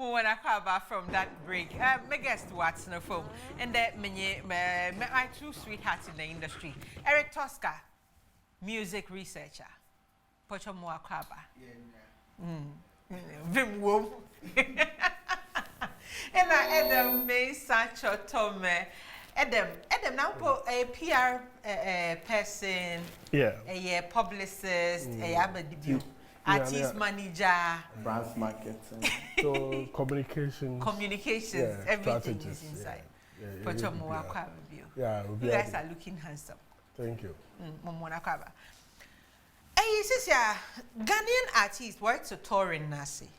when I come back from that break, my guest what's no phone, and that my two sweethearts in the industry, Eric Tosca, music researcher, Pocho Moakwaba, Vim Wom, and I Adam May Sancho Tome. Adam now put a PR person, a publicist, a debut. Artist manager, brands marketing, so communications, everything is inside. You guys are looking handsome. Thank you. Hey, sister, Ghanaian artists work to touring nasi.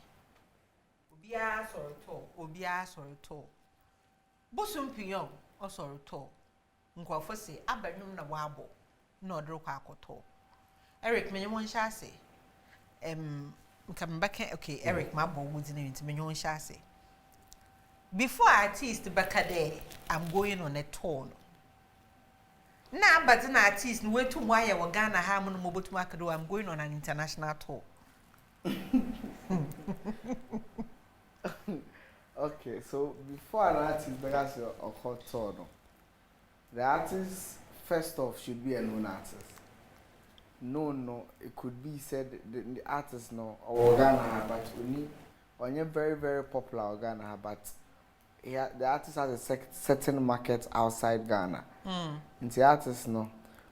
Obia sorry to. Bosum piyon or sorry to. Nkwa say abenum na wabo. No dro kwa akoto. Eric, me won sha say. Come back. Okay, Eric, my boy was in it. Me say. Before artist back there, I'm going on a tour. Now, but an artist, wait to wire or Ghana Harmon Mobile to Macado. I'm going on an international tour. Okay, so before an artist becomes a hot tour, the artist first off should be a known artist. No, it could be said the artist no or Ghana, but only very, very popular Ghana, but the artist has a certain market outside Ghana. And the artist no,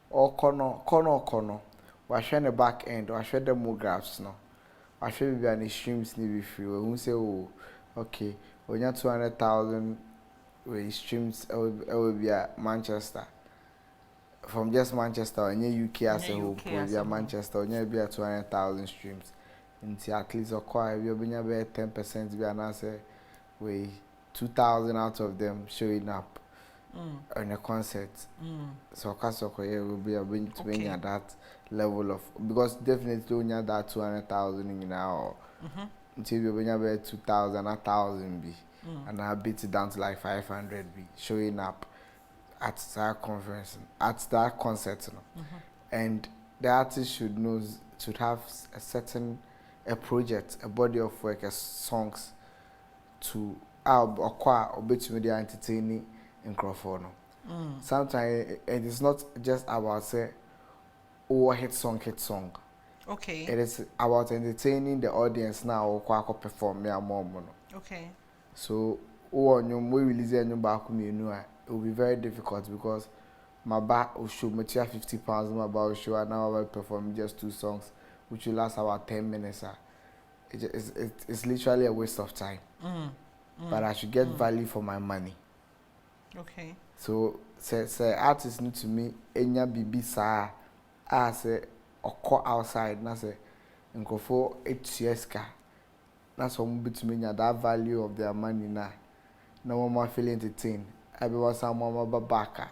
or corner, we share the back end, or share the mographs no, or share be an streams need be free. We say, oh, okay, when you 200,000 streams, it will be at Manchester. From just Manchester, and UK as a whole, we Manchester, and be at 200,000 streams. Until at least acquire, we have been about 10%. We are say we 2,000 out of them showing up on a concert. So Kasoko will be able to be at that level of because definitely when you that 200,000 in now until we bring about 2,000, 1,000 be, and I beat it down to like 500 be showing up at that conference, at that concert, and the artist should have a certain project, a body of work, a songs to acquire or between the entertaining in Convo. Sometimes it is not just about say, oh, hit song. Okay. It is about entertaining the audience now or perform more. Okay. So, when you release a new back, it will be very difficult because my back will show me £50, my back will show, and now I will perform just 2 songs, which will last about 10 minutes. It's literally a waste of time. But I should get value for my money. Okay. So, say artists need to me, enya bibi sa, I say, or call outside, and I say, and go for 8 years car. That's what will be to me that value of their money now. No more feeling entertained. I be want someone back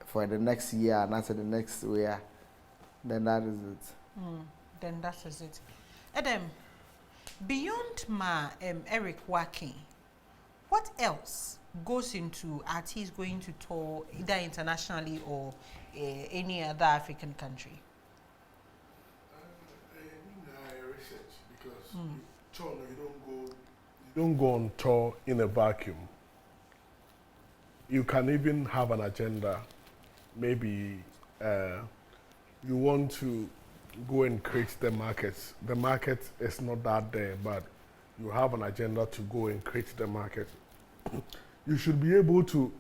for the next year and after the next year. Then that is it. Then that is it. Adam, beyond my Eric working, what else goes into artists going to tour either internationally or any other African country? Research because tour, you don't go on tour in a vacuum. You can even have an agenda. Maybe you want to go and create the markets. The market is not that there, but you have an agenda to go and create the market. You should be able to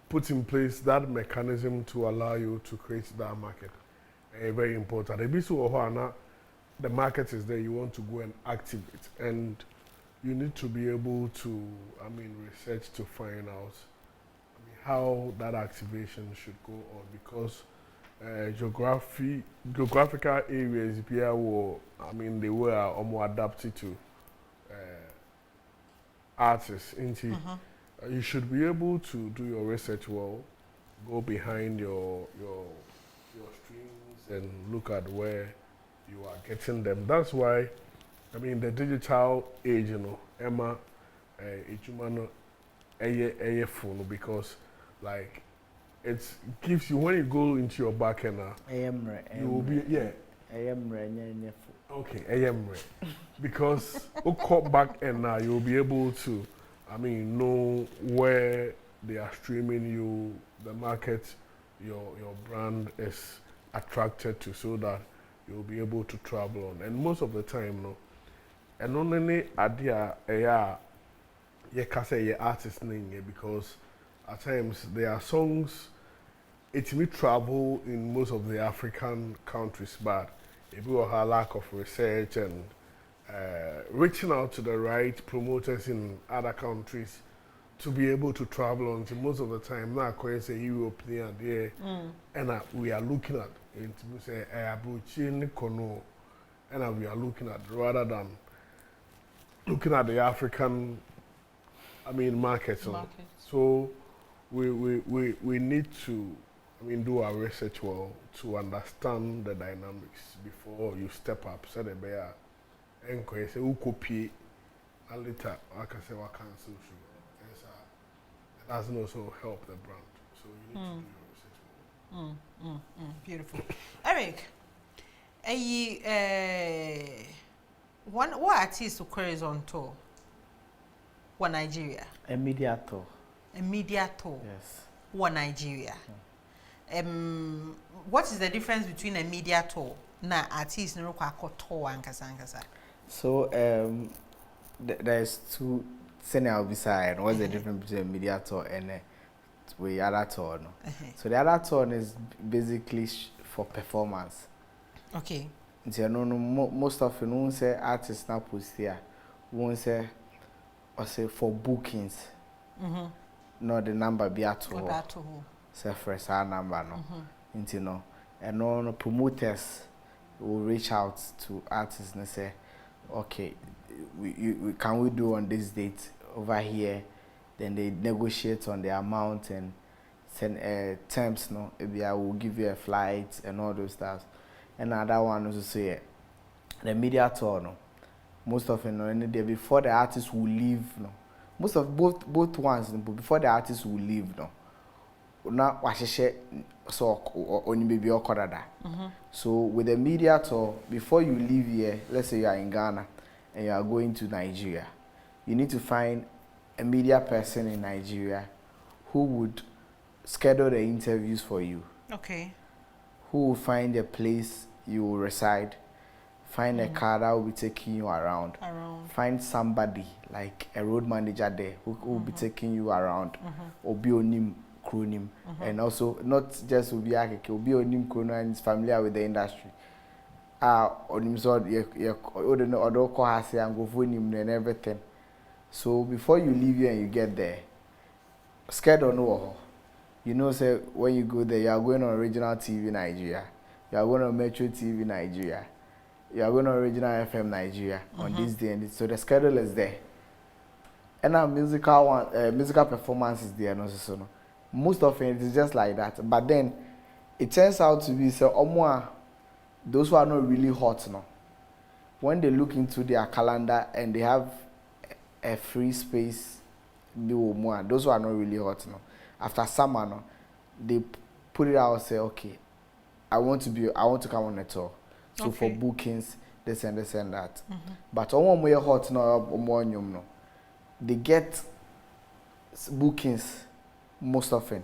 put in place that mechanism to allow you to create that market. Very important. The market is there, you want to go and activate. And you need to be able to, research to find out how that activation should go on because geographical areas they were more adapted to artists. You should be able to do your research well, go behind your streams and look at where you are getting them. That's why the digital age, Emma, a phone because like it gives you when you go into your back end, you will be Okay, AMRE. Because we'll come back and now you'll be able to, know where they are streaming you, the market your brand is attracted to, so that you'll be able to travel on. And most of the time, no, and only idea, you can say your artist name, because at times there are songs it may travel in most of the African countries, but if you have a lack of research and reaching out to the right promoters in other countries to be able to travel on, most of the time now I say Europe there and there, and we are looking at it to say Abuchi Kono, and we are looking at rather than looking at the African markets. So we need to do our research well to understand the dynamics before you step up. So the bear and say who copy and later I can say what cancel it doesn't also help the brand. So you need to do your research well. Beautiful. Eric, what artist occurs on tour? What Nigeria? A media tour. A media tour. Yes. What Nigeria? What is the difference between a media tour na artist no kwa tour ankasa? So there's two scenario beside. What's the difference between a media tour and a other tour? No? So the other tour is basically for performance. Okay. So most of you won't say artists now post here. Won't say or say for bookings. Not the number be at all. Say first our number no. And no promoters will reach out to artists and say, okay, we can we do on this date over here? Then they negotiate on the amount and send terms. No, maybe I will give you a flight and all those stuff. And another one also say the media tour. No, most of them any day before the artist will leave. No, most of both ones. But before the artist will leave. No. Now, so only baby or So with the media tour, before you leave here, let's say you are in Ghana and you are going to Nigeria, you need to find a media person in Nigeria who would schedule the interviews for you. Okay. Who will find a place you will reside, find a car that will be taking you around. Find somebody like a road manager there who will be taking you around, or be on him. And also not just Ubiake, Ubi Onim Krono and is familiar with the industry. Onim so Odo Kohase and go for him and everything. So before you leave here and you get there, scared or no, you know, say when you go there, you are going on regional TV Nigeria, you are going on Metro TV Nigeria, you are going on regional FM Nigeria on this day and this. So the schedule is there. And our musical performance is there, no so. Most of it is just like that, but then it turns out to be so those who are not really hot now. When they look into their calendar and they have a free space, those who are not really hot now. After summer, no, they put it out and say, okay, I want to come on a tour. So for bookings, this and that. But more hot now, they get bookings. Most often,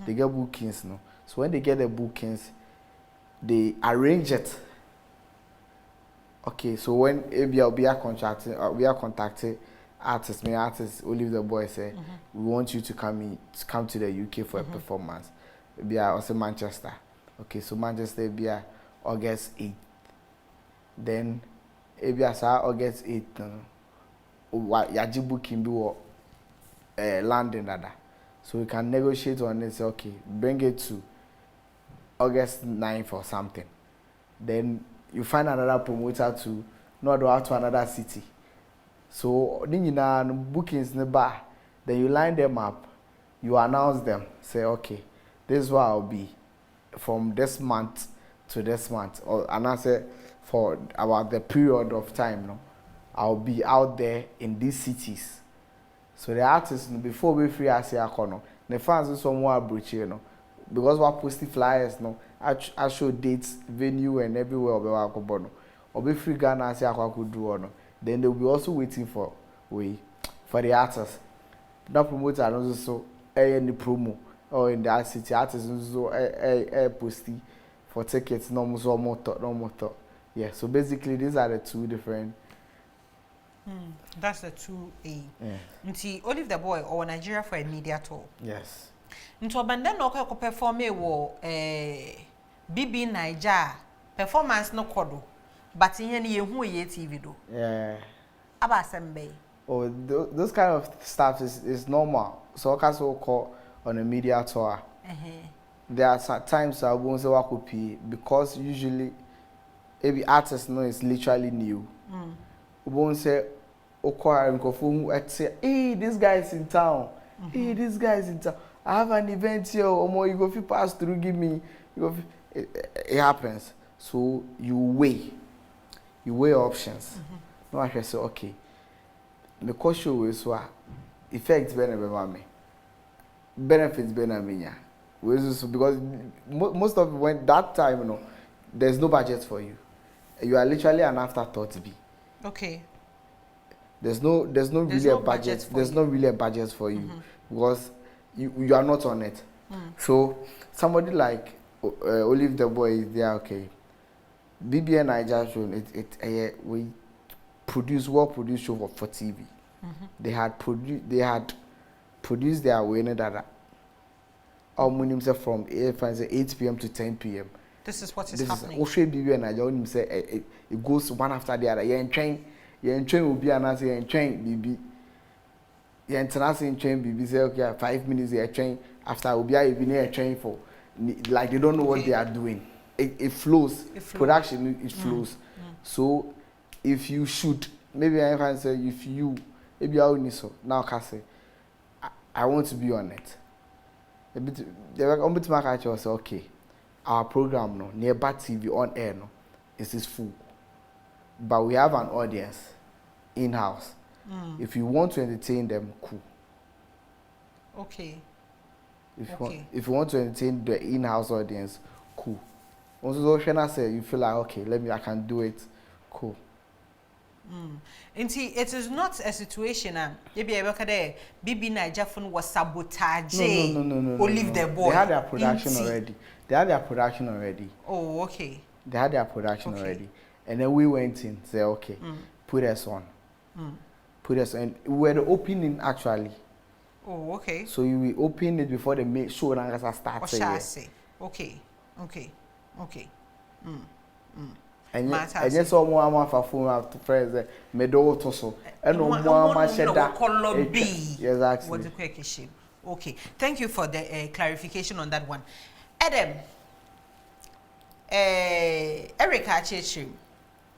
they get bookings, no. So when they get the bookings, they arrange it. Okay, so when we are contacting artists, will leave the boy say, we want you to come to the UK for a performance. We are also Manchester. Okay, so Manchester be August 8th. Then we are August 8th. Yaji booking be London dada. So we can negotiate on it, say, okay, bring it to August 9th or something. Then you find another promoter to not out to another city. So bookings in the bar, then you line them up, you announce them, say, okay, this is where I'll be from this month to this month. And I say for about the period of time, no, I'll be out there in these cities. So the artists, before we free as no, the fans is somewhere approach, no, because we're posting flyers, no, I show dates, venue, and everywhere. or be free Ghana say akwa could do no, then they will be also waiting for the artists. Not promoter and also so any promo or in the city artists also posty for tickets no more. Yeah, so basically these are the two different. That's the 2A. Yeah. Nti Olive the Boy or Nigeria for a media tour. Yes. Nti obanda no ko perform wo BB Naija performance no kodo. But in ye hu ye TV do. Yeah. Aba sembe. Oh, those kind of stuff is normal. So I also call on a media tour. There are times I won't say what could be because usually every artist know it's literally new. Won't say hey, this guy is in town. Hey, this guy is in town. I have an event here. Or more, you go pass through. Give me. It happens. So you weigh options. No, I can say okay. The show is what effects benefits because most of when that time, you know, there's no budget for you. You are literally an afterthought to be. Okay. There's no really a budget. There's not really a budget for you because you are not on it. So somebody like Olive the Boy is there. Okay, BBN Naija show we produced show for TV. They had produced their winner that from 8 p.m. to 10 p.m. This is what is happening. BBN Naija say it goes one after the other. Train will be announcing train BB. International train BB say okay 5 minutes a train after will be even a train for like they don't know what they are doing. It flows. Production it flows. So if you shoot, maybe I can say if you maybe I only so now can say I want to be on it. A bit the say okay, our program no nearby TV on air no is full. But we have an audience in-house. If you want to entertain them, cool. Okay. If you want to entertain the in-house audience, cool. Also, Shana said you feel like okay, I can do it, cool. And see, it is not a situation. Maybe BB Naija phone was sabotage. No. Olive the Boy. They had their production already. Oh, okay. They had their production already. And then we went in, say, okay, put us on. Put us on. We were the opening actually. Oh, okay. So you will open it before the main show and start. Okay. And yes, all more for phone to friends, medo to so. And no more exactly. What's the quick issue? Okay. Thank you for the clarification on that one. Adam, Eric Achechi.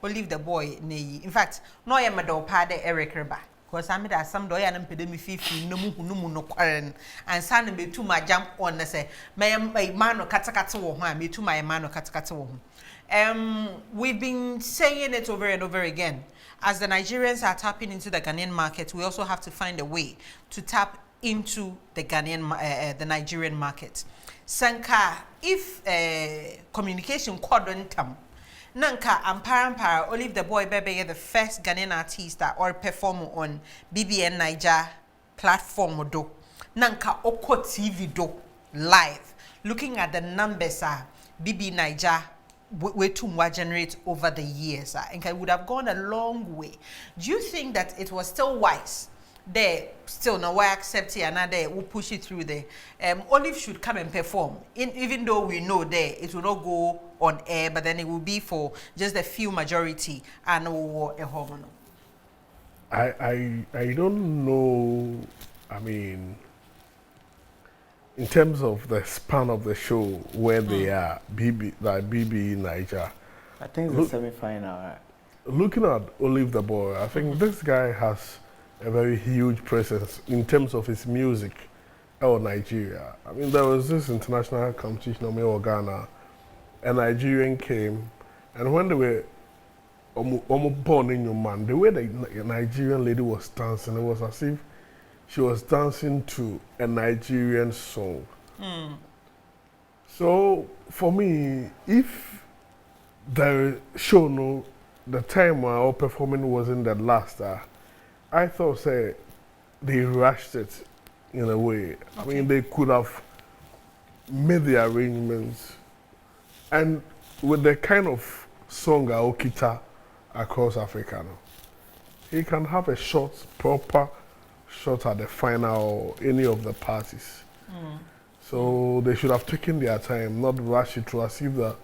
Olive the Boy in fact no ya medo pa de Eric Reba because I made some do ya na mpede me fifi no mu no kwaren and san me tu ma jump on na say my man no katakata wo ho a me tu my man no katakata wo ho. We've been saying it over and over again. As the Nigerians are tapping into the Ghanaian market, we also have to find a way to tap into the the Nigerian market. Sanka, if communication quadrantum Nanka Ampara Olive the Boy Bebe the first Ghanaian artist that or perform on BBN Naija platform do. Nanka Oko TV do live. Looking at the numbers BB Naija way too much generate over the years and it would have gone a long way. Do you think that it was still wise? There still now why accept it another will push it through there. Olive should come and perform. Even though we know there it will not go on air, but then it will be for just a few majority and a hormone. I don't know. I mean, in terms of the span of the show where they are, BB Naija. I think it's the semi-final. Right? Looking at Olive the Boy, I think this guy has a very huge presence in terms of his music or Nigeria. I mean, there was this international competition in Ghana. A Nigerian came, and when they were almost born in your man, the way the Nigerian lady was dancing, it was as if she was dancing to a Nigerian song. So for me, if the show the time our performing wasn't the last. I thought say they rushed it in a way. I mean, they could have made the arrangements, and with the kind of song Aokita across Africa, no, he can have a shot, proper shot at the final or any of the parties. So they should have taken their time, not rush it to as if the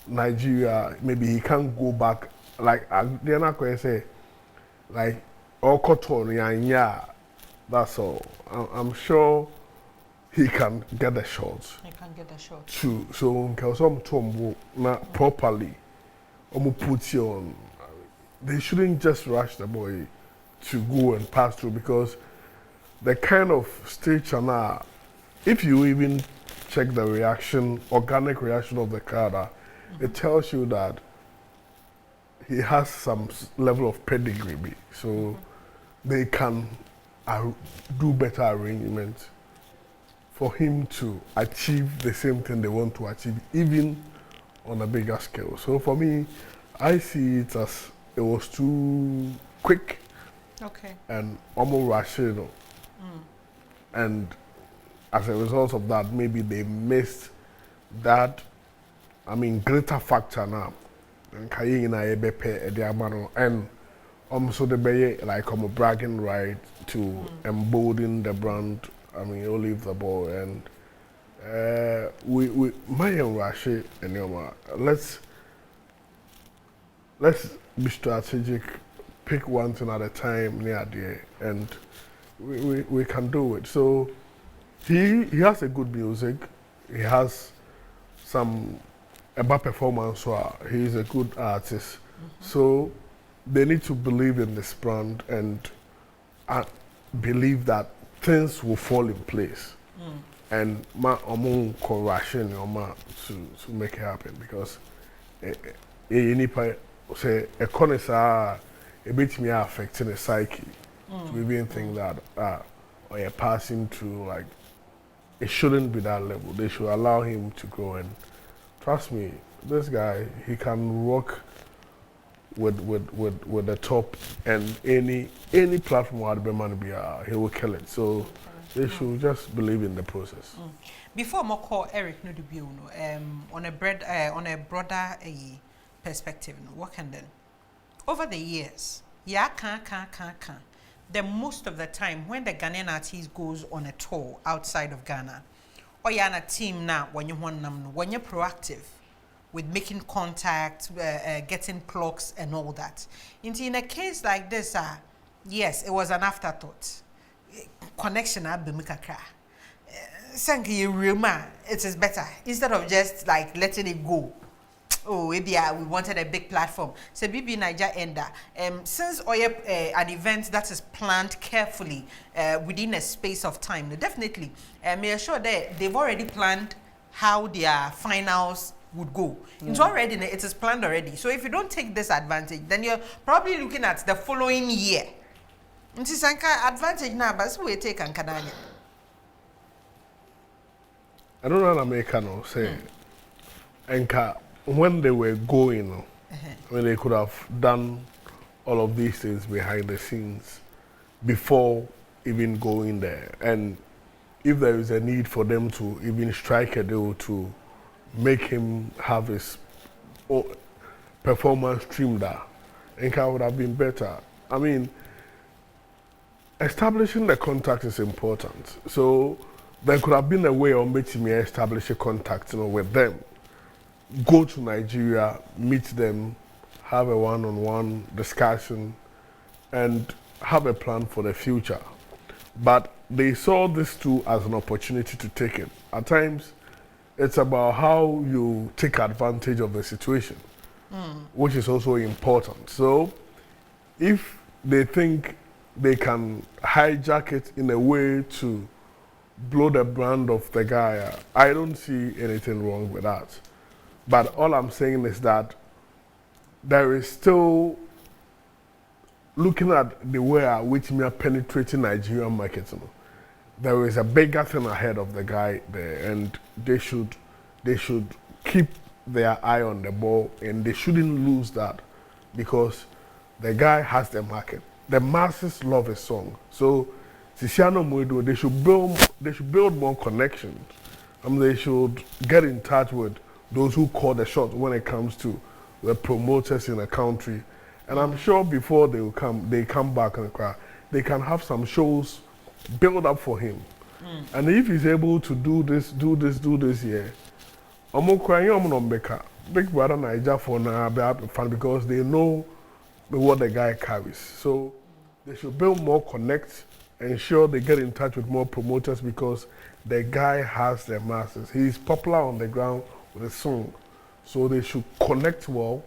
Nigeria, maybe he can't go back. Like, they're not going to say, like, Okoton, yeah, that's all. I'm sure he can get the shots. He can get the shot. True. So, because some tombo not properly, put you on. They shouldn't just rush the boy to go and pass through, because the kind of stage now, if you even check the reaction, organic reaction of the crowd, it tells you that he has some level of pedigree. So they can do better arrangements for him to achieve the same thing they want to achieve, even on a bigger scale. So for me, I see it as it was too quick. Okay. And almost rational. And as a result of that, maybe they missed that, I mean, greater factor now. And also the bay like bragging right to embolden the brand. I mean, you leave the ball, and we Mayan Rashi and Yoma. Let's be strategic. Pick one thing at a time near there, and we can do it. So he has a good music. He has a bad performance. So he's a good artist. So they need to believe in this brand and believe that things will fall in place. And among correction to make it happen, because say a a bit me affecting the psyche to even think that or you're passing through, like, it shouldn't be that level. They should allow him to go, and trust me, this guy, he can work with the top, and any platform where the man be, he will kill it. So they should just believe in the process. Before I call Eric Nudubio, on a broader perspective, what can then? Over the years, the most of the time when the Ghanaian artist goes on a tour outside of Ghana, or you're on a team now, when you're proactive with making contact, getting plugs and all that. In a case like this, yes, it was an afterthought. Connection it is better instead of just like letting it go. Oh, maybe we wanted a big platform. So BB Niger Ender. Since an event that is planned carefully within a space of time, definitely make sure that they've already planned how their finals would go. It's already, it is planned already. So if you don't take this advantage, then you're probably looking at the following year. It's an advantage now, but we take an Canadian. I don't know what American say. Enka, when they were going, when they could have done all of these things behind the scenes before even going there. And if there is a need for them to even strike a deal to make him have his performance streamed there, Enka would have been better. I mean, establishing the contact is important. So there could have been a way of making me establish a contact, with them. Go to Nigeria, meet them, have a one-on-one discussion, and have a plan for the future. But they saw this too as an opportunity to take it. At times, it's about how you take advantage of the situation, which is also important. So if they think they can hijack it in a way to blow the brand of the guy, I don't see anything wrong with that. But all I'm saying is that there is still, looking at the way at which we are penetrating Nigerian markets, there is a bigger thing ahead of the guy there, and they should keep their eye on the ball, and they shouldn't lose that because the guy has the market. The masses love his song. So Sisiano Muido, they should build more connections. They should get in touch with those who call the shots when it comes to the promoters in the country. And I'm sure before they come back and cry, they can have some shows build up for him. And if he's able to do this year, Big Brother Niger for now fun because they know what the guy carries. So they should build more connect, ensure they get in touch with more promoters because the guy has the masses. He's popular on the ground with a song. So they should connect well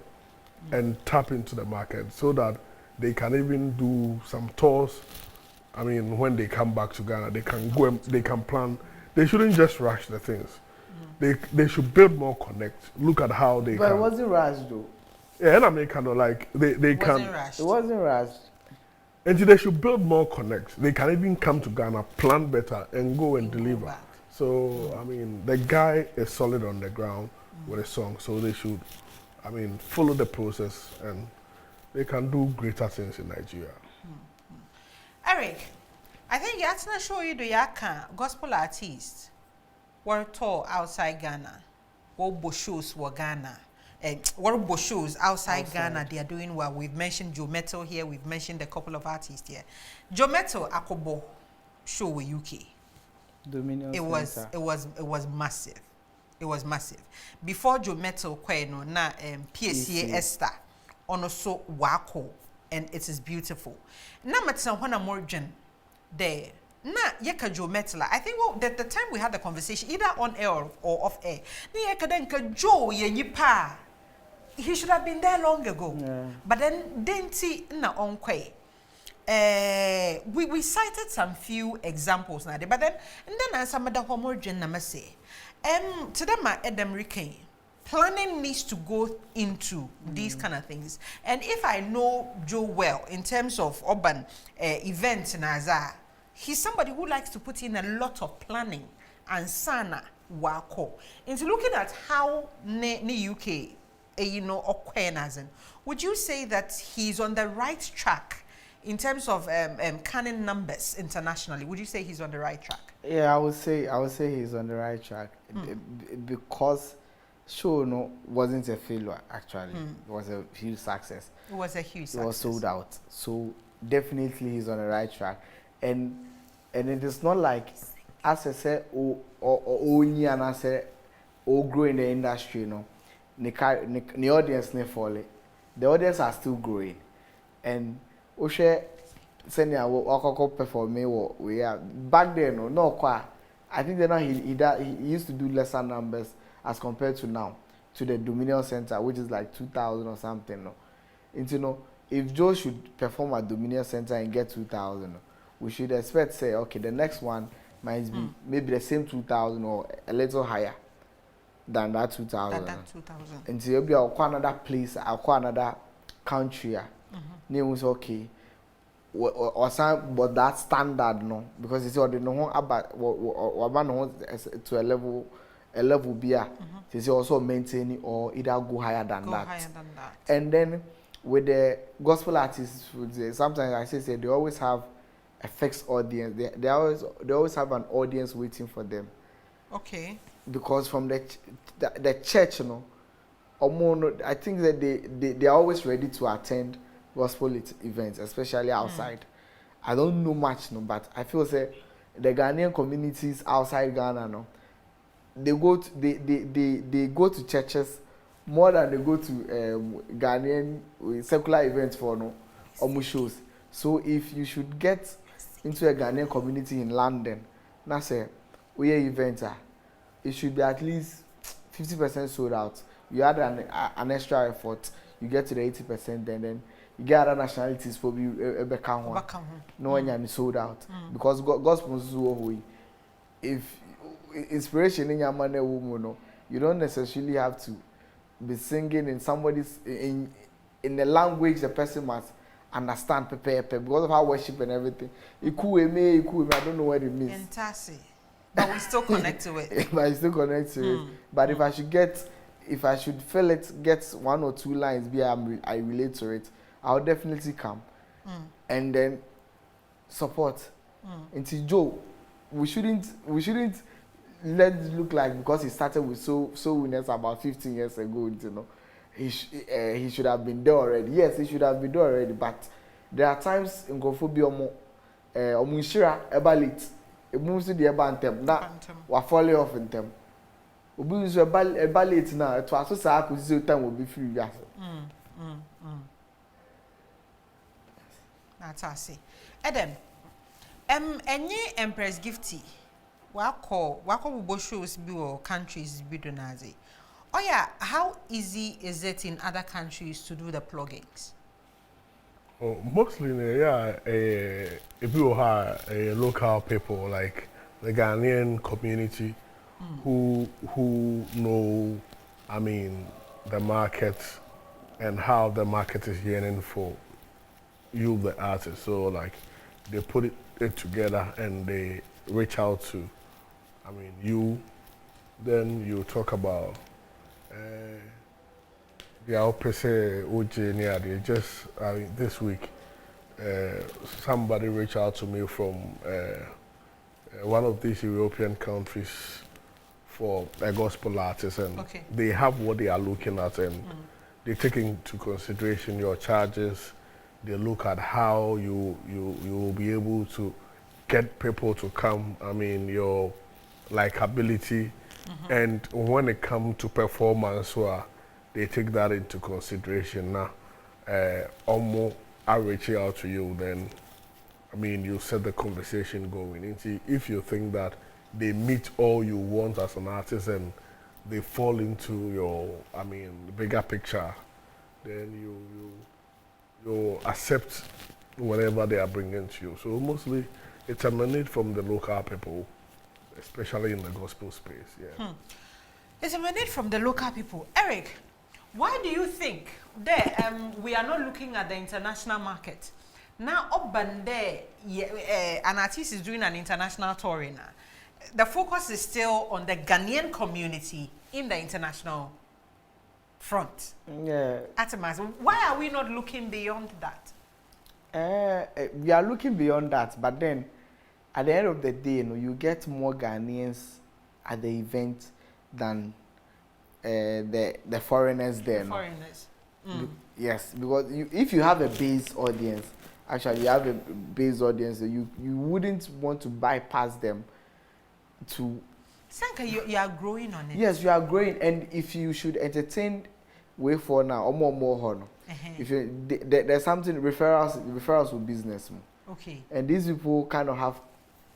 and tap into the market so that they can even do some tours. I mean, when they come back to Ghana, they can go and they can plan. They shouldn't just rush the things. They should build more connect. Look at how they But can. it wasn't rushed though. Yeah, and I mean, kind of like they can. Rushed. It wasn't rushed. And they should build more connects. They can even come to Ghana, plan better, and go and deliver. back. So, I mean, the guy is solid on the ground with a song. So they should, I mean, follow the process and they can do greater things in Nigeria. Eric, I think you have to show you the yaka gospel artists were tour outside Ghana. What shows were Ghana? What shows outside Ghana they are doing well. We've mentioned Joe Metal here. We've mentioned a couple of artists here. Joe Metal Akobo show with UK. Dominion It was massive. It was massive. Before Joe Metal kweno na PSA Esther on also wako and it is beautiful. Na matsan when I'm origin there. Na yeka Joe Metal. I think the time we had the conversation either on air or off air. Ni yeka denka Joe yenyipa. He should have been there long ago. Yeah. But then didn't he na onkwe. We cited some few examples now, but then and then some other more na say to them Adam Rickey planning needs to go into these kind of things. And if I know Joe well in terms of urban events in Azar, he's somebody who likes to put in a lot of planning and sana wako into looking at how ne UK would you say that he's on the right track in terms of canning numbers internationally? Would you say he's on the right track? Yeah, I would say he's on the right track because show wasn't a failure actually. It was a huge success. It was a huge success. It was sold out. So definitely he's on the right track. And it is not like as I said only and I said grow in the industry, the audience ne fall. The audience are still growing. And Oshe send ya perform we are back then no qua. I think that he used to do lesser numbers as compared to now to the Dominion Center, which is like 2,000 or something. And if Joe should perform at Dominion Center and get 2,000, we should expect say okay the next one might be maybe the same 2,000 or a little higher than that 2,000. And so you'll be another place, another country. Name was okay. Or some, but that standard no, because it's already no about to a level be it's also maintaining or either go higher than that. And then with the gospel artists, sometimes I say they always have a fixed audience. They always have an audience waiting for them. Okay. Because from the church, I think that they are always ready to attend gospel events, especially outside. I don't know much, but I feel say the Ghanaian communities outside Ghana, they go to churches more than they go to Ghanaian secular events for shows. So if you should get into a Ghanaian community in London, now say we events it should be at least 50% sold out. You add an extra effort, you get to the 80%, then you get other nationalities for you no one sold out because gospel if inspiration in your man woman, you don't necessarily have to be singing in somebody's in the language the person must understand because of how worship and everything. I don't know what it means. But we still connect to it. But I still connect to it. But if I should get if I should fill it, get 1 or 2 lines, I relate to it, I'll definitely come. And then support. Until Joe, we shouldn't let it look like because he started with so winners about 15 years ago, you know, he should have been there already. Yes, he should have been there already, but there are times in Convo omunshira ebalit emunsi the ebantem na wa fall off in them. Obi nso ebalit na to aso sa akuzi time obi free ya. That's I see. Adam, any Empress Gifty, wako bubo shows bi or countries bi donazi. Oh yeah, how easy is it in other countries to do the plugins? Oh, mostly, yeah, if you have local people like the Ghanaian community who know, I mean, the market and how the market is yearning for you, the artist. So like they put it together and they reach out to, I mean, you. Then you talk about the opposite OJ near they just this week somebody reached out to me from one of these European countries for a gospel artist, and they have what they are looking at, and they take into consideration your charges. They look at how you will be able to get people to come. I mean, your likability, and when it comes to performance, they take that into consideration. Now, almost I reach out to you, then I mean, you set the conversation going. And if you think that they meet all you want as an artist and they fall into your, I mean, bigger picture, then you accept whatever they are bringing to you. So mostly it's emanate from the local people, especially in the gospel space. Yeah. It's emanate from the local people. Eric, why do you think there we are not looking at the international market? Now, Oban there, an artist is doing an international touring. The focus is still on the Ghanaian community in the international front. Yeah. Atimas, why are we not looking beyond that? We are looking beyond that, but then at the end of the day, you know, you get more Ghanaians at the event than the foreigners there. The foreigners. Yes, because if you have a base audience, actually you have a base audience, you wouldn't want to bypass them to... Sanka, you are growing on it. Yes, you are growing, and if you should entertain way for now, or more honor. If there's something, referrals with business. Okay. And these people kind of have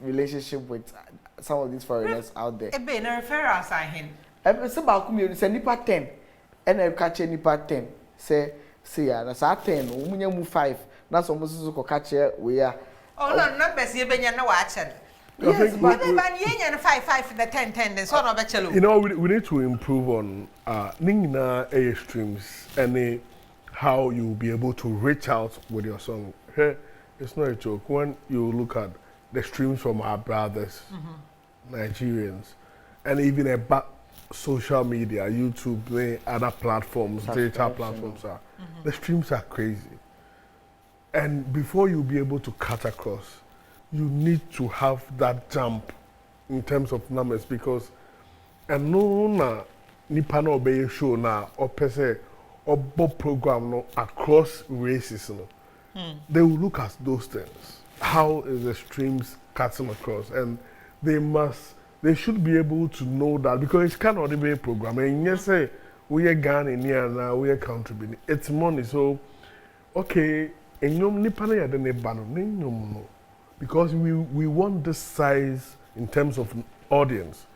relationship with some of these foreigners out there. Ebe na referrals are him. Say about community, say nipa 10, and I catch nipa 10. Say ya, na sa 10, umunya mu 5. Na so mo so ko catch we are. Oh no, numbers you be na watch. Yes, but you 5 the 10 then so no be chelo. You know, we need to improve on ningina A streams and how you'll be able to reach out with your song. Hey, it's not a joke. When you look at the streams from our brothers, Nigerians, and even about social media, YouTube, other platforms, digital platforms, the streams are crazy. And before you'll be able to cut across, you need to have that jump in terms of numbers, because and no na nipa na obey show na or per se or program no across races no. They will look at those things. How is the streams cutting across? And they should be able to know that, because it cannot be a program. And yes, say we are Ghana near now, we are country. It's money. So okay, and you nipa na ya de ne ba no. Because we want this size in terms of audience.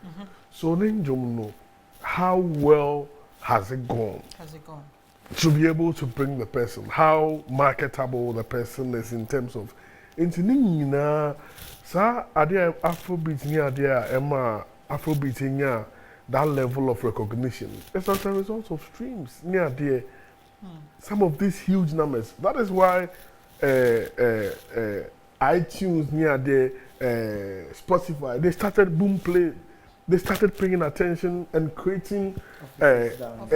So then, how well has it gone? To be able to bring the person, how marketable the person is in terms of. Sa adia Afrobeat ni adia Emma Afrobeat ni that level of recognition. It's as a result of streams ni adia. Some of these huge numbers. That is why iTunes near the Spotify, they started boom play they started paying attention and creating Offices around.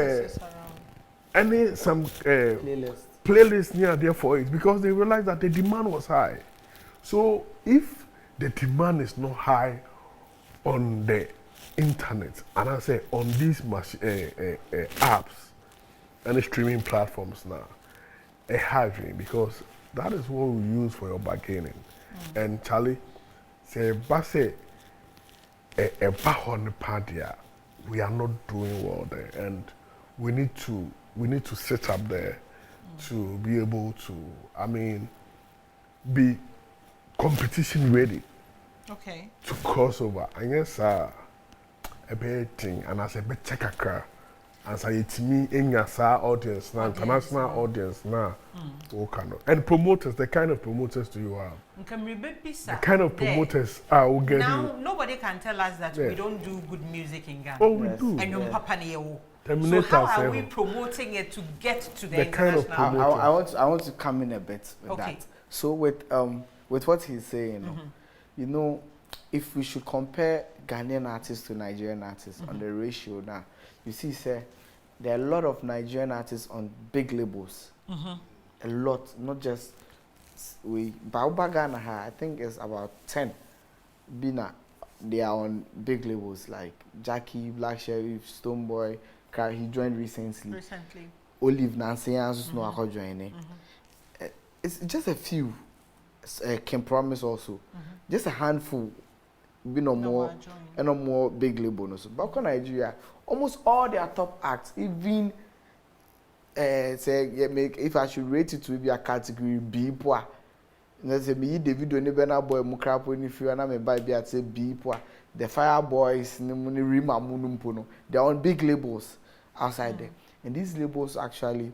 some Playlist. playlists near there for it because they realized that the demand was high. So if the demand is not high on the internet, and I say on these apps and the streaming platforms now, a having because that is what we use for your bargaining. And Charlie, say Basse a bahon padia, we are not doing well there, and we need to sit up there to be able to, I mean, be competition ready. Okay. To cross over. And yes, a bad thing, and as a bit check a car, as I to me in your audience now, international audience now, and promoters, the kind of promoters do you have? The kind of promoters will get now. Nobody can tell us that we don't do good music in Ghana. Oh, we do. And your papa So how are we promoting it to get to the kind of international? I want to come in a bit with that. So with what he's saying, you know, if we should compare Ghanaian artists to Nigerian artists on the ratio now, you see, sir, there are a lot of Nigerian artists on big labels. A lot, not just Baoba Ghana, I think it's about 10. Bina, they are on big labels like Jackie, Black Sheriff, Stoneboy. He joined recently. Olive Nancy also joining. It's just a few. Can Promise also. Just a handful. Be no more and no more big labels. Back in Nigeria, almost all their top acts, even say if I should rate it to be a category B poa. Let's say me David Onibena boy Mukrapo ni few na me buy be at say B poa. The Fire Boys, Rima Munumpono, they're on big labels outside there. And these labels actually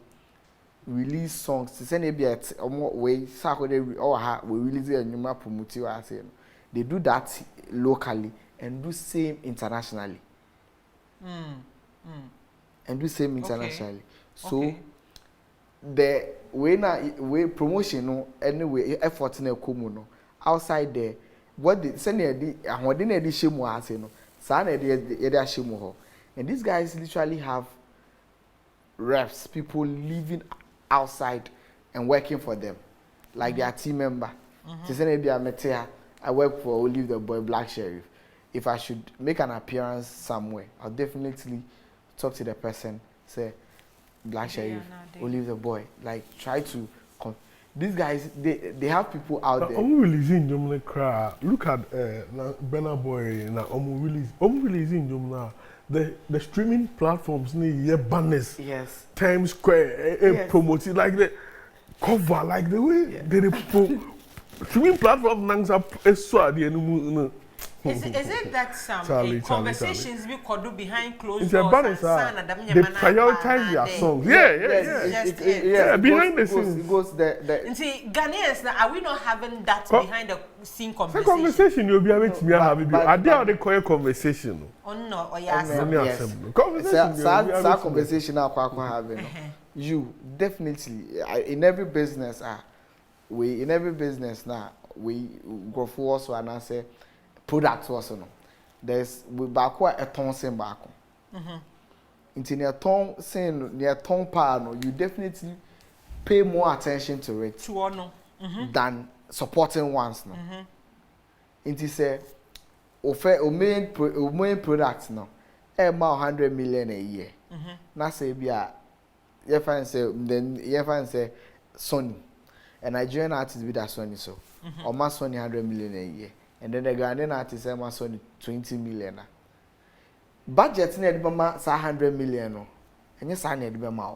release songs. To send a at way, we release a new promote. They do that locally and do same internationally. And do same internationally. So the way promotion no anyway effort na komu no outside there. What the send the shemu ase no sa na the shemu ho, and these guys literally have reps, people living outside and working for them like their team member. To send I work for Olive the Boy Black Sheriff. If I should make an appearance somewhere, I'll definitely talk to the person, say Black Sheriff, Olive the Boy, like try to these guys, they have people out there. Releasing Jumla cry. Look at Burna Boy now. Releasing Jumla. The streaming platforms need banners. Yes. Times Square promoted like the cover, like the way they streaming platform nangs up a sword. Is it that some conversations we could do behind closed it's doors? They prioritize their songs. Yeah. Behind the scenes. It goes there. See, Ghanaians, are we not having that behind the scene conversation? The conversation you'll be able to have. Are there the quiet conversation? Oh no, or yes. Conversation now having. You definitely in every business now we go for also and I say products also no. There's we back a ton sen back. Into near ton sen near ton no, you definitely pay more attention to it than supporting ones no. Into say offer main products no. About 100 million a year. Na say be a you find say Sony. A Nigerian artist be that Sony so. Or my Sony 100 million a year. And then the Ghanaian artist my Sony 20 million. Budget na edema 100 million no. Enye sa na edema ma.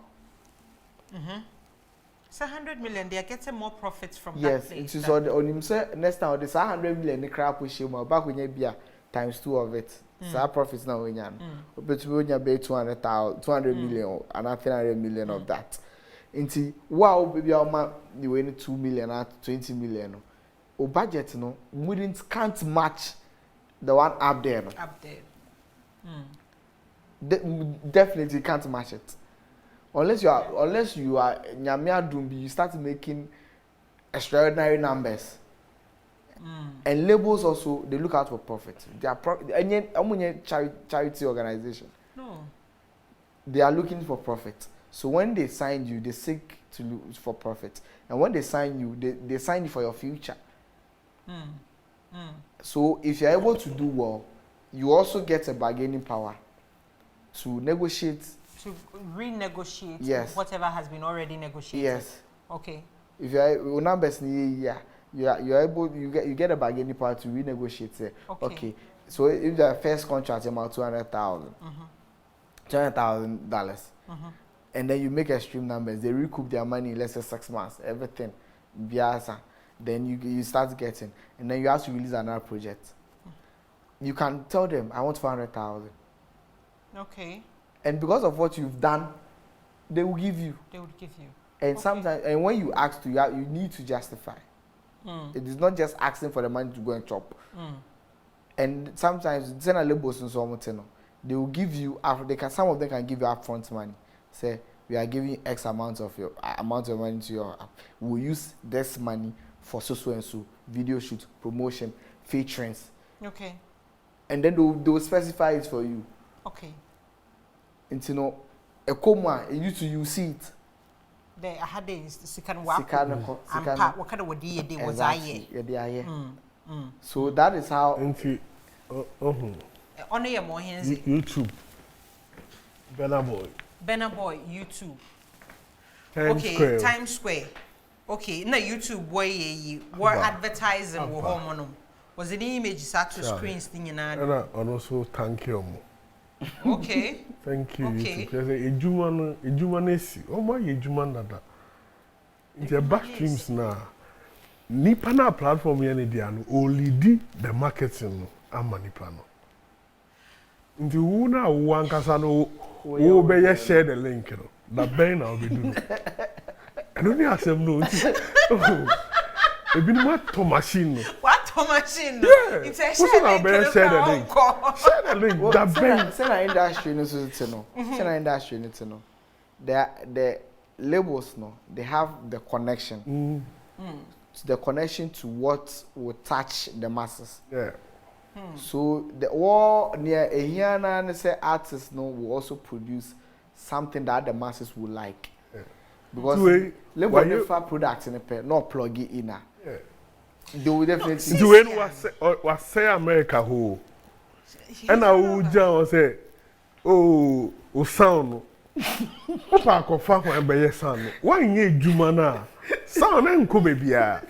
100 million, they are getting more profits from yes, that place. Yes, it is on him say next time the 100 million the crap push him back when you be times 2 of it. So profits now when you but we only be 200 million and 300 million of that. Into wow baby the way 2 million or 20 million. O budget no can't match the one up there. No? Up there. Definitely can't match it. Unless you are Nyamia Dumbi, you start making extraordinary numbers. And labels also, they look out for profit. They are charity organization. No. They are looking for profit. So when they sign you, they seek to look for profit. And when they sign you, they sign you for your future. So if you're able to do well, you also get a bargaining power to negotiate. To renegotiate whatever has been already negotiated. Yes. Okay. If you're numbers you're able, you get a bargaining power to renegotiate it. Okay. So if the first contract amount $200,000, $200,000, and then you make extreme numbers, they recoup their money in let's say 6 months, everything, biasa. Then you start getting, and then you have to release another project. You can tell them, I want 400,000. Okay. And because of what you've done, they will give you. They would give you. And sometimes, and when you ask to, you need to justify. It is not just asking for the money to go and chop. And sometimes, they will give you. Some of them can give you upfront money. Say, we are giving X amount of money to your app. We'll use this money for so and so video shoot, promotion, featurings. Okay. And then they will specify it for you. Okay. And a coma, you see it. I had this second work. What kind of what day was I? So that is how. On your more hands. YouTube. Banner Boy, YouTube. Times Square. Okay, na YouTube boy were advertising wo homo. Was the image sat to screens thing in and also thank you. Okay. Thank you. Okay. Because ejuma nesi. Oh my ejuma nada. The back streams now. Nipa na platform yene dia no only the marketing ama nipa no. Nti wo na wo ankasa no wo be share the link no. Na ben na obi do. And only asem no. Ebi no to machine no. What to machine no? It's a share the link. Share the link. That ben. Say na industry no so no. Say na industry no. The labels no, they have the connection. The connection to what will touch the masses. Yeah. So the all near a here and say artists no will also produce something that the masses will like. Yeah. Because label never product in a pair, not plug it in. Yeah. They will definitely do it was say America who. And I would just say, oh sound. Papa ko fa ho ebe sound. Why nye djuma na? Sound en ko bebia.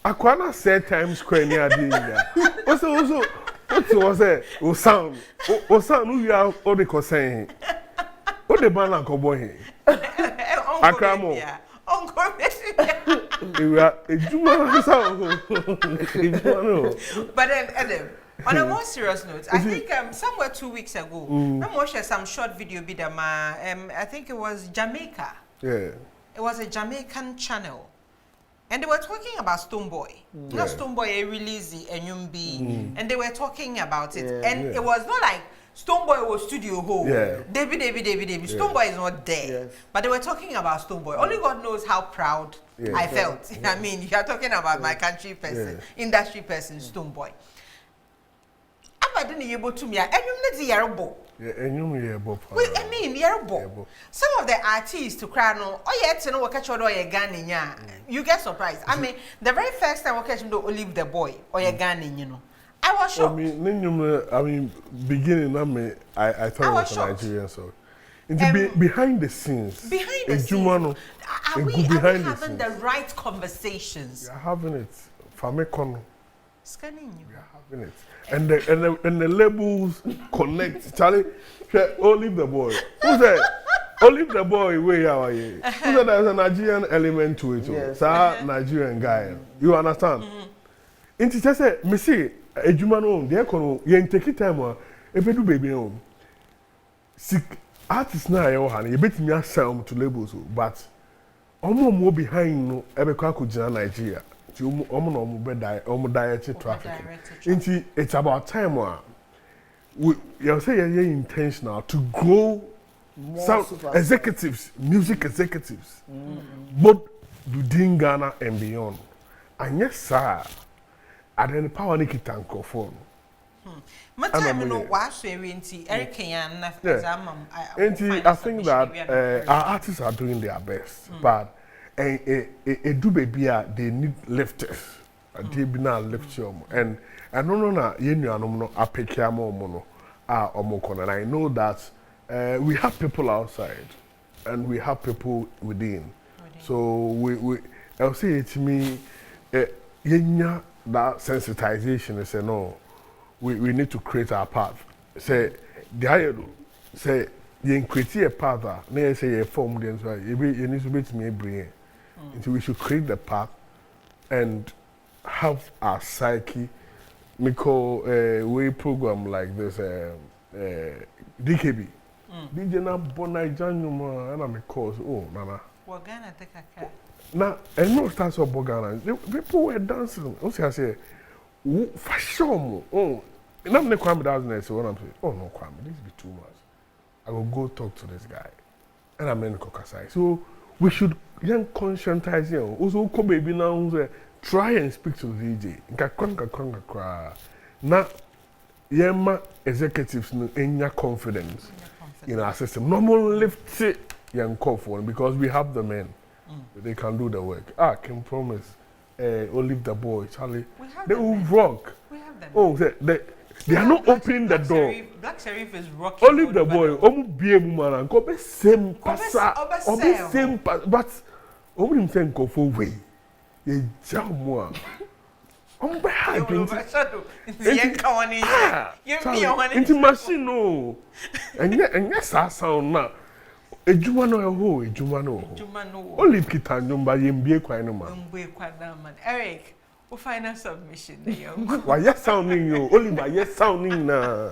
Akwa na set Times Square ni ade ya. Also what say o sound we are all the concern. O de ban na ko boy he. Akramo. Uncle We are djuma sound. But then on a more serious note, I think somewhere 2 weeks ago, I watched some short video I think it was Jamaica. Yeah. It was a Jamaican channel. And they were talking about Stonebwoy. Not Stonebwoy release and they were talking about it. And it was not like Stonebwoy was studio home. David. Stonebwoy is not there. But they were talking about Stonebwoy. Only God knows how proud I felt. I mean, you are talking about my country person, industry person, Stonebwoy. I didn't able to me. Well, I mean, some of the artists to cry no. Oh yeah, to know what catch or your gun in ya. You get surprised. I mean, the very first time I catch him to leave the boy or your gun in you know. I was shocked. I mean, beginning I thought it was a Nigerian song. Behind the scenes. Behind the scenes. Are we having the right conversations? We are having it. Famekon. Scanning you. We are having it. And the labels connect. Charlie, Olive the boy. Who said Olive the boy? Where are you? Who said there's a Nigerian element to it? Yes. Nigerian guy. You understand? Inti just say, me see, ejumano, they kono, you take time if you do baby home. Sick artists na yo han, you bet me sell to labels, but more behind no, ebe kwa kujina Nigeria. Directed traffic. It's about time you say you're intentional to grow some executives, music executives, both within Ghana and beyond. And yes, sir, Adeni power ni kitanko phone. My time no was enti Eric and na I think that our artists are doing their best, but a do baby they need lifters. They be now lift you and no na yenu no apeke amono omokon, and I know that we have people outside and we have people within. So we I'll say it to me yenya that sensitization is no. We need to create our path. Say say you create a path. Now say you form them so you need to be me bring. So we should create the path and have our psyche. We call way program like this DKB. DJ na Bonaijan and I'm cause nana. Wagana take a car. Now and no starts of Bogana. People were dancing. Also I say fashion. And I'm not Kwame Dazner, so what I'm saying, oh no, Kwame, this be too much. I will go talk to this guy. And I'm in Kokasai. So we should young conscientize him. Also, come baby now, try and speak to the DJ. Now, yema executives in your confidence in our system. Normal lift it, young call for them because we have the men. They can do the work. I can promise. Olive the boy, Charlie. They will rock. We have them. Oh, they are not opening the door. Black Sheriff is rocking. Only the boy, be a woman and go same passa, same pass, but only him saying go for way. Ye jam one. Be happy. Into machine no. And yes, I sound now. A Jumano ho, a Jumano. Only Kitan by MBA Quino. Eric. We'll find a submission. Why yes sounding you only by yes sounding na.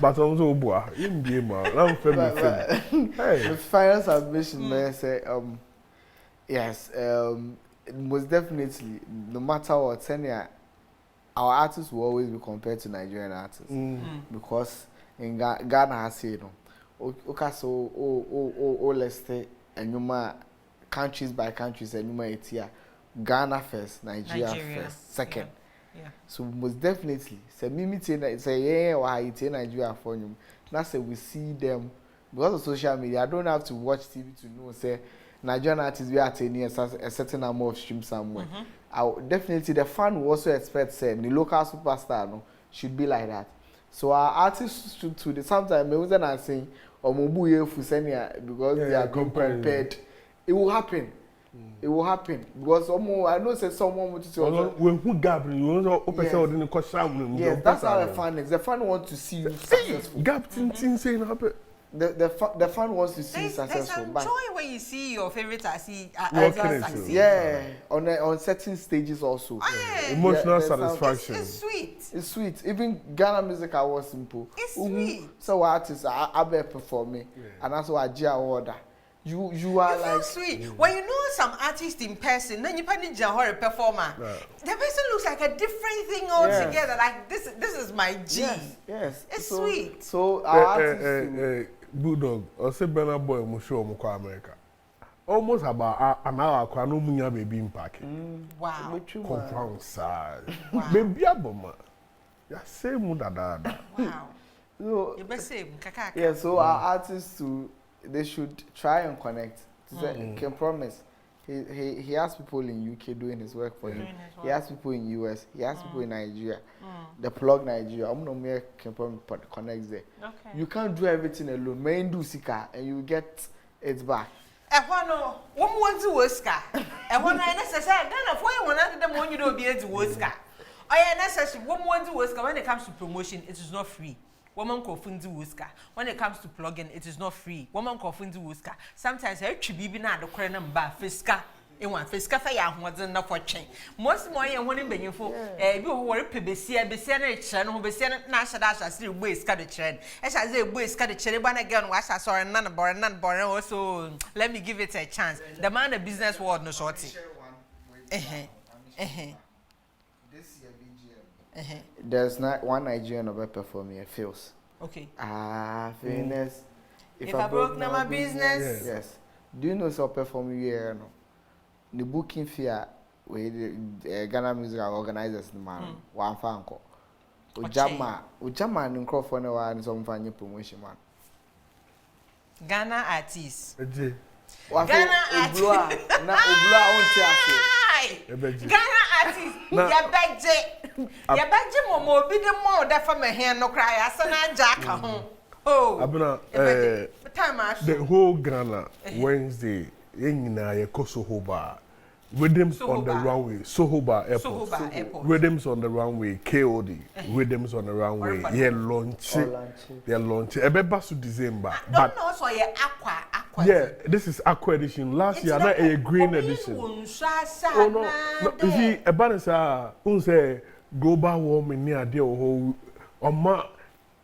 But also boy, in be ma. The final submission may say yes most definitely no matter what our artists will always be compared to Nigerian artists because in Ghana has said no. Okay, so let's say and you countries by countries and you here. Ghana first, Nigeria first, second. Yeah. So most definitely, say me say why it's Nigeria for you. Now say we see them because of social media. I don't have to watch TV to know say Nigerian artists we are attaining a certain number of streams somewhere. Definitely the fan will also expect say the local superstar no should be like that. So our artists should to sometimes we are saying or because they are compared. It will happen. It will happen because I know say someone want to say when who gap you know open say odin ko sham. Yes, that's how the fan is. The fan wants to see you successful. Gap tin saying happen. The fan wants to see you successful. There's joy when you see your favorite succeed. Yeah, on certain stages also. Emotional satisfaction. It's sweet. It's sweet. Even Ghana Music Awards simple. It's sweet. So artists are performing, and that's why I order. You are like sweet. When you know some artist in person, then you put in a performer. The person looks like a different thing altogether. Like this is my G. Yes. It's sweet. So our artists Bulldog, or say Bernard Boy Musho Moko America. Almost about an hour, Kwano Munya baby in packing. Wow. Compound size. Baby Aboma. Ya same muda. Wow. So you best say Kakaka. Yeah, so our artists too, they should try and connect. Can promise. He has people in UK doing his work for him. He has people in US. He has people in Nigeria. The plug Nigeria. I'm not mere can connect there. Okay. You can't do everything alone. Main do sika and you get it back. One want to Oscar. And one I necessary. Then of why one of them want you to be able to Oscar. I necessary. One want to Oscar when it comes to promotion. It is not free. Woman coffin to Oscar. When it comes to plugging, it is not free. Woman coffin to Oscar. Sometimes I should be not the current bar Fiska. In one Fiska fire was enough for change. Most more and one in Benifo, you were Pebesia, Bessiana, who Bessiana National still waste cut the trend. As I say, waste cut the cherry one again, was I saw a none born also. Let me give it a chance. The man of business world no shorty. There's not one Nigerian over performing. It feels. Okay. Fairness. If I broke now my business. Yes. Do you know so performing here no? The booking fee we Ghana music organizers the man one fanko. Ujama ni microphone wa ni so mfanye promotion man. Ghana artists. Eje. Ghana artists. Na obula on ti ase. Ghana artists. Ya beje momo obi de mo da fa me hen no cry asana jaka ho. Oh. Abena the whole Ghana Wednesday yenyina ye kosohoba. Rhythms on the runway, Sohoba Airport. Rhythms on the runway, KOD. Rhythms on the runway. Yeah, launch. Yeah, launch. Ebeba su December. But no, so yeah, aqua. Yeah, this is aqua edition. Last year, not a green edition. Oh no, you see, about sa unse global warming near the whole.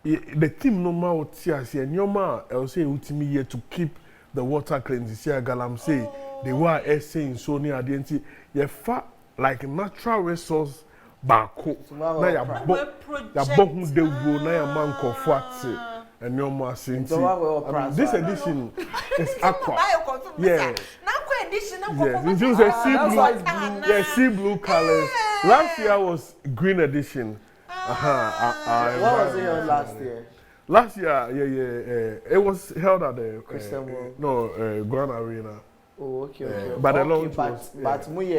The team no more tears here. Nyoma, I'll say ultimately here to keep the water clean. This year, Galam say. They were saying so near the end. You fat like natural resource bako. Na ya bohu de wo na ya man kofat and your ma saying. This edition is aqua. Yeah. Aqua edition. Yeah, sea blue colors. Last year was green edition. What was it last year? Last year, it was held at the Christian World. Grand Arena. Oh, okay. But the launch was, but we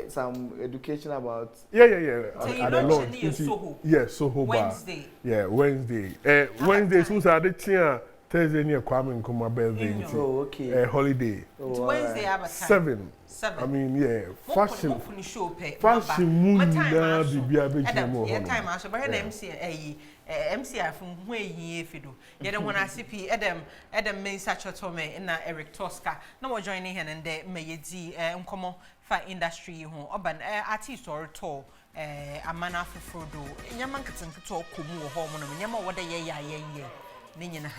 some education about. Yeah. So at the launch. Soho. Wednesday. Yeah, Wednesday. Wednesday, since I did here, Thursday near Kwame Nkrumah birthday. Oh, okay. Holiday. It's Wednesday, about 7. I mean, yeah, fashion. Fashion, na bibia be jimo. Yeah, time I so be MC from where ye fido. You don't want to see Adam Mensa Chotome na Eric Tosca. No more joining here and there may ye uncommon for industry home. Urban artist or tall amana for Frodo. Yaman can talk kumu home. Yama what a ye. Nina.